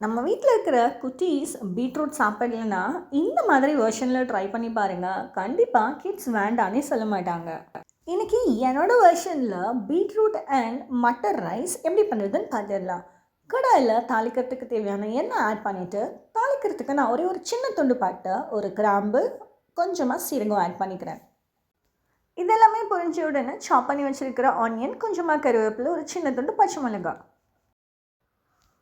நம்ம வீட்டில் இருக்கிற குட்டீஸ் பீட்ரூட் சாப்பிடலன்னா இந்த மாதிரி வெர்ஷனில் ட்ரை பண்ணி பாருங்கள். கண்டிப்பாக கிட்ஸ் வேண்டானே சொல்ல மாட்டாங்க. இன்றைக்கி என்னோடய வெர்ஷனில் பீட்ரூட் அண்ட் மட்டர் ரைஸ் எப்படி பண்ணுறதுன்னு பார்த்துடலாம். கடாயில் தாளிக்கிறதுக்கு தேவையான எண்ணெய் ஆட் பண்ணிவிட்டு, தாளிக்கிறதுக்கு நான் ஒரு சின்ன துண்டு பட்டை, ஒரு கிராம்பு, கொஞ்சமாக சீரகம் ஆட் பண்ணிக்கிறேன். இதெல்லாமே பொரிஞ்ச உடனே சாப் பண்ணி வச்சுருக்கிற ஆனியன், கொஞ்சமாக கருவேப்பிலை, ஒரு சின்ன துண்டு பச்சை மிளகாய்,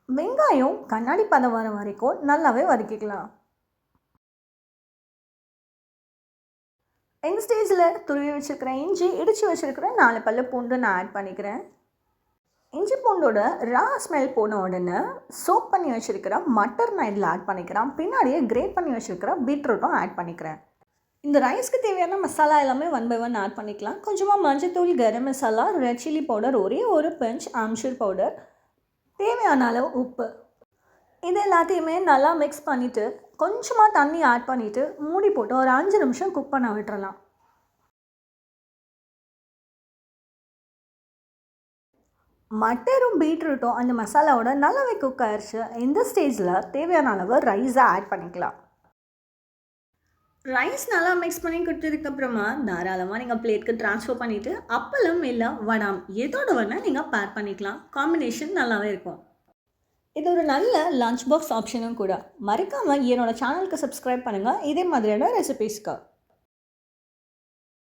வெங்காயம் கண்ணாடி பதம் வர வரைக்கும் நல்லாவே வதக்கிக்கலாம். இந்த ஸ்டேஜில் துருவி வச்சுருக்கிறேன் இஞ்சி, இடித்து வச்சுருக்கிறேன் 4 பல்லு பூண்டு நான் ஆட் பண்ணிக்கிறேன். இஞ்சி பூண்டோட ரா ஸ்மெல் போன உடனே சோப் பண்ணி வச்சுருக்கிற மட்டர் நான் இதில் ஆட் பண்ணிக்கிறேன். பின்னாடியே கிரேட் பண்ணி வச்சுருக்கிற பீட்ரூட்டும் ஆட் பண்ணிக்கிறேன். இந்த ரைஸ்க்கு தேவையான மசாலா எல்லாமே 1 by 1 ஆட் பண்ணிக்கலாம். கொஞ்சமாக மஞ்சத்தூள், garam masala, red chilli powder, ஒரே ஒரு பஞ்ச் ஆம்ச்சூர் பவுடர், தேவையான அளவு உப்பு, இது எல்லாத்தையுமே நல்லா மிக்ஸ் பண்ணிவிட்டு கொஞ்சமாக தண்ணி ஆட் பண்ணிவிட்டு மூடி போட்டு ஒரு 5 நிமிஷம் குக் பண்ண விட்டுறலாம். மட்டரும் பீட்ரூட்டும் அந்த மசாலாவோட நல்லாவே குக் ஆயிடுச்சு. இந்த ஸ்டேஜில் தேவையான அளவு ரைஸை ஆட் பண்ணிக்கலாம். ரைஸ் நல்லா மிக்ஸ் பண்ணி கொடுத்ததுக்கப்புறமா தாராளமாக நீங்கள் பிளேட்க்கு ட்ரான்ஸ்ஃபர் பண்ணிவிட்டு அப்பளம் இல்லை வடாம் எதோட வேணால் நீங்கள் பேர் பண்ணிக்கலாம். காம்பினேஷன் நல்லாவே இருக்கும். இது ஒரு நல்ல லஞ்ச் பாக்ஸ் ஆப்ஷனும் கூட. மறக்காமல் என்னோடய சேனலுக்கு சப்ஸ்கிரைப் பண்ணுங்கள் இதே மாதிரியான ரெசிபீஸ்க்கு.